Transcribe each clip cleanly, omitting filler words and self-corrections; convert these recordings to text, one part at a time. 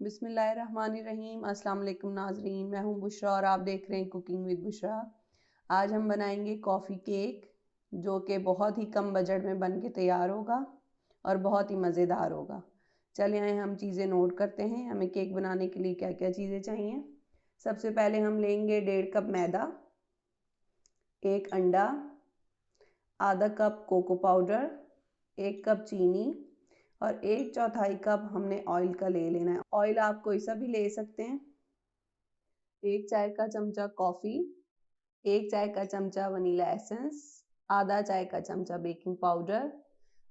बिस्मिल्लाहिर्रहमानिर्रहीम। अस्सलाम वालेकुम नाजरीन, मैं हूं बुशरा और आप देख रहे हैं कुकिंग विद बुशरा। आज हम बनाएंगे कॉफ़ी केक जो कि बहुत ही कम बजट में बन के तैयार होगा और बहुत ही मज़ेदार होगा। चलिए आए हम चीज़ें नोट करते हैं। हमें केक बनाने के लिए क्या क्या चीज़ें चाहिए। सबसे पहले हम लेंगे 1.5 कप मैदा, 1 अंडा, आधा कप कोको पाउडर, 1 कप चीनी और 1/4 कप हमने ऑयल का ले लेना है। ऑयल आप कोई सा भी ले सकते हैं। 1 चाय का चमचा कॉफ़ी, 1 चाय का चमचा वनीला एसेंस, आधा चाय का चमचा बेकिंग पाउडर,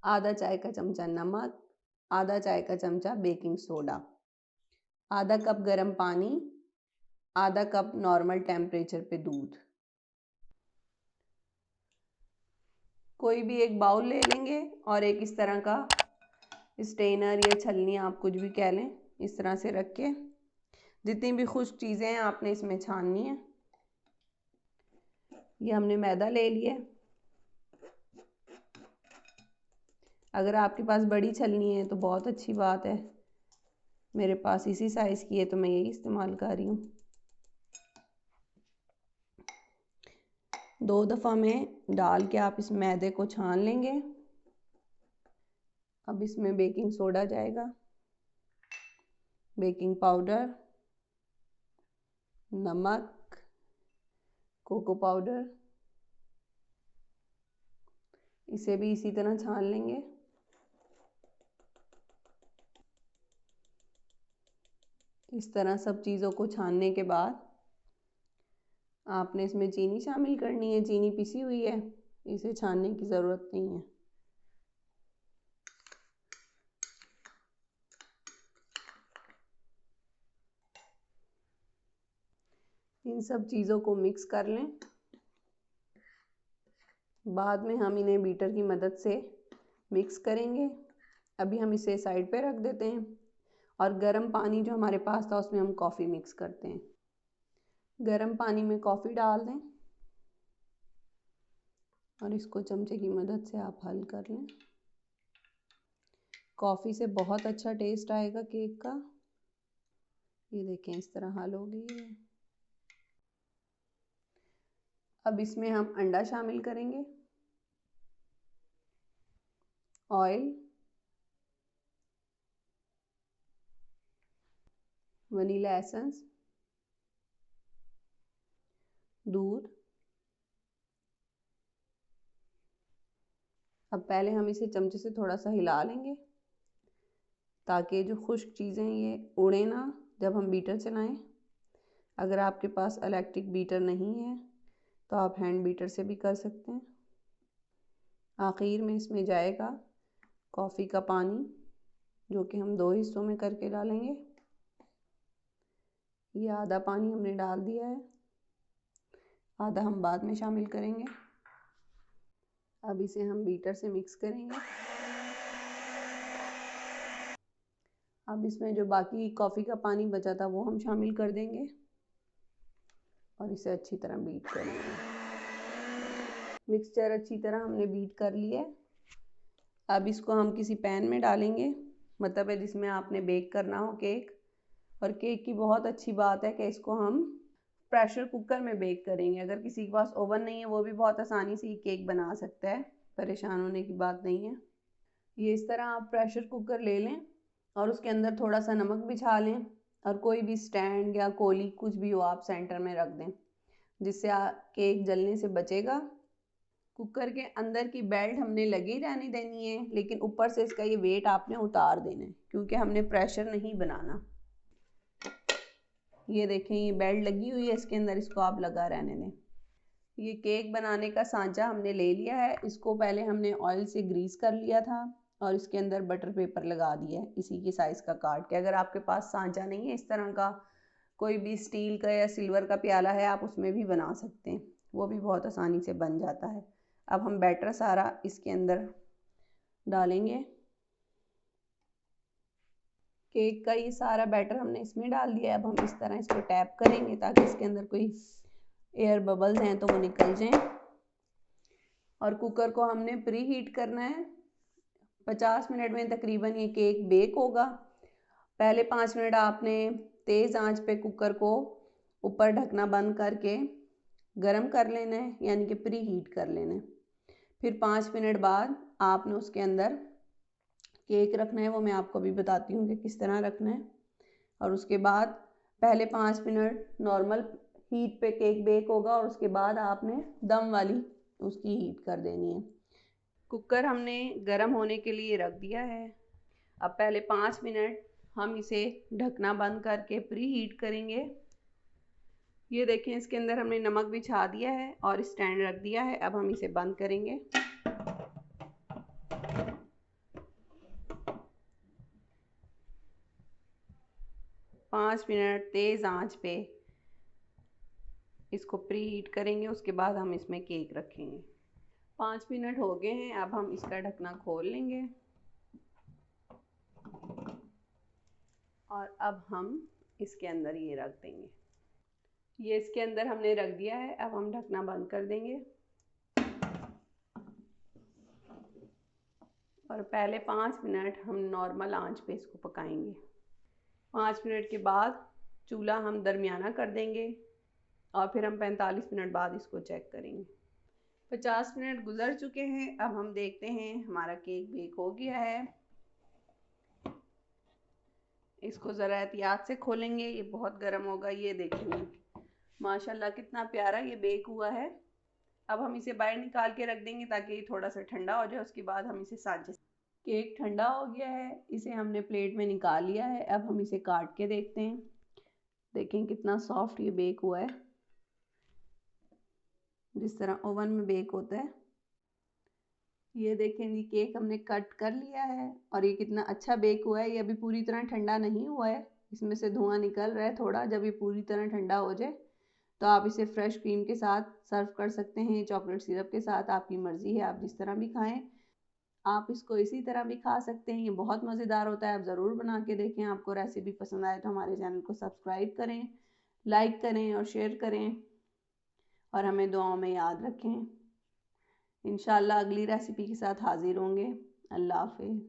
आधा चाय का चमचा नमक, आधा चाय का चमचा बेकिंग सोडा, आधा कप गर्म पानी, आधा कप नॉर्मल टेम्परेचर पे दूध। कोई भी एक बाउल ले लेंगे और एक इस तरह का स्ट्रेनर या छलनी, आप कुछ भी कह लें, इस तरह से रख के जितनी भी खुश्क चीज़ें हैं आपने इसमें छाननी है। ये हमने मैदा ले लिया। अगर आपके पास बड़ी छलनी है तो बहुत अच्छी बात है, मेरे पास इसी साइज़ की है तो मैं यही इस्तेमाल कर रही हूँ। 2 दफ़ा में डाल के आप इस मैदे को छान लेंगे। अब इसमें बेकिंग सोडा जाएगा, बेकिंग पाउडर, नमक, कोको पाउडर, इसे भी इसी तरह छान लेंगे। इस तरह सब चीज़ों को छानने के बाद आपने इसमें चीनी शामिल करनी है। चीनी पिसी हुई है, इसे छानने की ज़रूरत नहीं है। इन सब चीज़ों को मिक्स कर लें। बाद में हम इन्हें बीटर की मदद से मिक्स करेंगे। अभी हम इसे साइड पे रख देते हैं और गर्म पानी जो हमारे पास था उसमें हम कॉफ़ी मिक्स करते हैं। गर्म पानी में कॉफ़ी डाल दें और इसको चमचे की मदद से आप हल कर लें। कॉफ़ी से बहुत अच्छा टेस्ट आएगा केक का। ये देखें, इस तरह हल हो गई है। अब इसमें हम अंडा शामिल करेंगे, ऑयल, वनीला एसेंस, दूध। अब पहले हम इसे चमचे से थोड़ा सा हिला लेंगे ताकि जो खुश्क चीज़ें ये उड़े ना जब हम बीटर चलाएं। अगर आपके पास इलेक्ट्रिक बीटर नहीं है तो आप हैंड बीटर से भी कर सकते हैं। आखिर में इसमें जाएगा कॉफ़ी का पानी जो कि हम 2 हिस्सों में करके डालेंगे। ये आधा पानी हमने डाल दिया है, आधा हम बाद में शामिल करेंगे। अब इसे हम बीटर से मिक्स करेंगे। अब इसमें जो बाकी कॉफ़ी का पानी बचा था वो हम शामिल कर देंगे और इसे अच्छी तरह बीट करेंगे। मिक्सचर अच्छी तरह हमने बीट कर लिया है। अब इसको हम किसी पैन में डालेंगे, मतलब है जिसमें आपने बेक करना हो केक। और केक की बहुत अच्छी बात है कि इसको हम प्रेशर कुकर में बेक करेंगे। अगर किसी के पास ओवन नहीं है वो भी बहुत आसानी से केक बना सकता है, परेशान होने की बात नहीं है। ये इस तरह आप प्रेशर कुकर ले लें और उसके अंदर थोड़ा सा नमक बिछा लें और कोई भी स्टैंड या कोली कुछ भी हो आप सेंटर में रख दें, जिससे केक जलने से बचेगा। कुकर के अंदर की बेल्ट हमने लगी रहने देनी है, लेकिन ऊपर से इसका ये वेट आपने उतार देना है क्योंकि हमने प्रेशर नहीं बनाना। ये देखें, ये बेल्ट लगी हुई है इसके अंदर, इसको आप लगा रहने दें। ये केक बनाने का सांचा हमने ले लिया है। इसको पहले हमने ऑयल से ग्रीस कर लिया था और इसके अंदर बटर पेपर लगा दिया है इसी की साइज़ का काट के। अगर आपके पास सांचा नहीं है इस तरह का, कोई भी स्टील का या सिल्वर का प्याला है, आप उसमें भी बना सकते हैं, वो भी बहुत आसानी से बन जाता है। अब हम बैटर सारा इसके अंदर डालेंगे। केक का ये सारा बैटर हमने इसमें डाल दिया है। अब हम इस तरह इसको टैप करेंगे ताकि इसके अंदर कोई एयर बबल्स हैं तो वो निकल जाएं। और कुकर को हमने प्री हीट करना है। 50 मिनट में तकरीबन ये केक बेक होगा पहले 5 मिनट आपने तेज़ आंच पे कुकर को ऊपर ढकना बंद करके गरम कर लेना है, यानी कि प्री हीट कर लेना है। फिर 5 मिनट बाद आपने उसके अंदर केक रखना है, वो मैं आपको अभी बताती हूँ कि किस तरह रखना है। और उसके बाद पहले 5 मिनट नॉर्मल हीट पे केक बेक होगा और उसके बाद आपने दम वाली उसकी हीट कर देनी है। कुकर हमने गरम होने के लिए रख दिया है। अब पहले 5 मिनट हम इसे ढकना बंद करके प्री हीट करेंगे। ये देखें, इसके अंदर हमने नमक बिछा दिया है और स्टैंड रख दिया है। अब हम इसे बंद करेंगे। पाँच मिनट तेज़ आंच पे इसको प्री हीट करेंगे, उसके बाद हम इसमें केक रखेंगे। 5 मिनट हो गए हैं, अब हम इसका ढकना खोल लेंगे और अब हम इसके अंदर ये रख देंगे। ये इसके अंदर हमने रख दिया है। अब हम ढकना बंद कर देंगे और पहले 5 मिनट हम नॉर्मल आंच पे इसको पकाएंगे। 5 मिनट के बाद चूल्हा हम दरमियाना कर देंगे और फिर हम 45 मिनट बाद इसको चेक करेंगे। 50 मिनट गुजर चुके हैं। अब हम देखते हैं हमारा केक बेक हो गया है। इसको ज़रा एहतियात से खोलेंगे, ये बहुत गर्म होगा। ये देखेंगे माशाल्लाह कितना प्यारा ये बेक हुआ है। अब हम इसे बाहर निकाल के रख देंगे ताकि ये थोड़ा सा ठंडा हो जाए। उसके बाद हम इसे सांचे। केक ठंडा हो गया है, इसे हमने प्लेट में निकाल लिया है। अब हम इसे काट के देखते हैं। देखें कितना सॉफ्ट ये बेक हुआ है, जिस तरह ओवन में बेक होता है। ये देखें जी, केक हमने कट कर लिया है और ये कितना अच्छा बेक हुआ है। ये अभी पूरी तरह ठंडा नहीं हुआ है, इसमें से धुआं निकल रहा है थोड़ा। जब ये पूरी तरह ठंडा हो जाए तो आप इसे फ्रेश क्रीम के साथ सर्व कर सकते हैं, चॉकलेट सिरप के साथ, आपकी मर्ज़ी है, आप जिस तरह भी खाएं। आप इसको इसी तरह भी खा सकते हैं, ये बहुत मज़ेदार होता है। आप ज़रूर बना के देखें। आपको रेसिपी पसंद आए तो हमारे चैनल को सब्सक्राइब करें, लाइक करें और शेयर करें और हमें दुआओं में याद रखें। इंशाल्लाह अगली रेसिपी के साथ हाजिर होंगे। अल्लाह हाफ़िज़।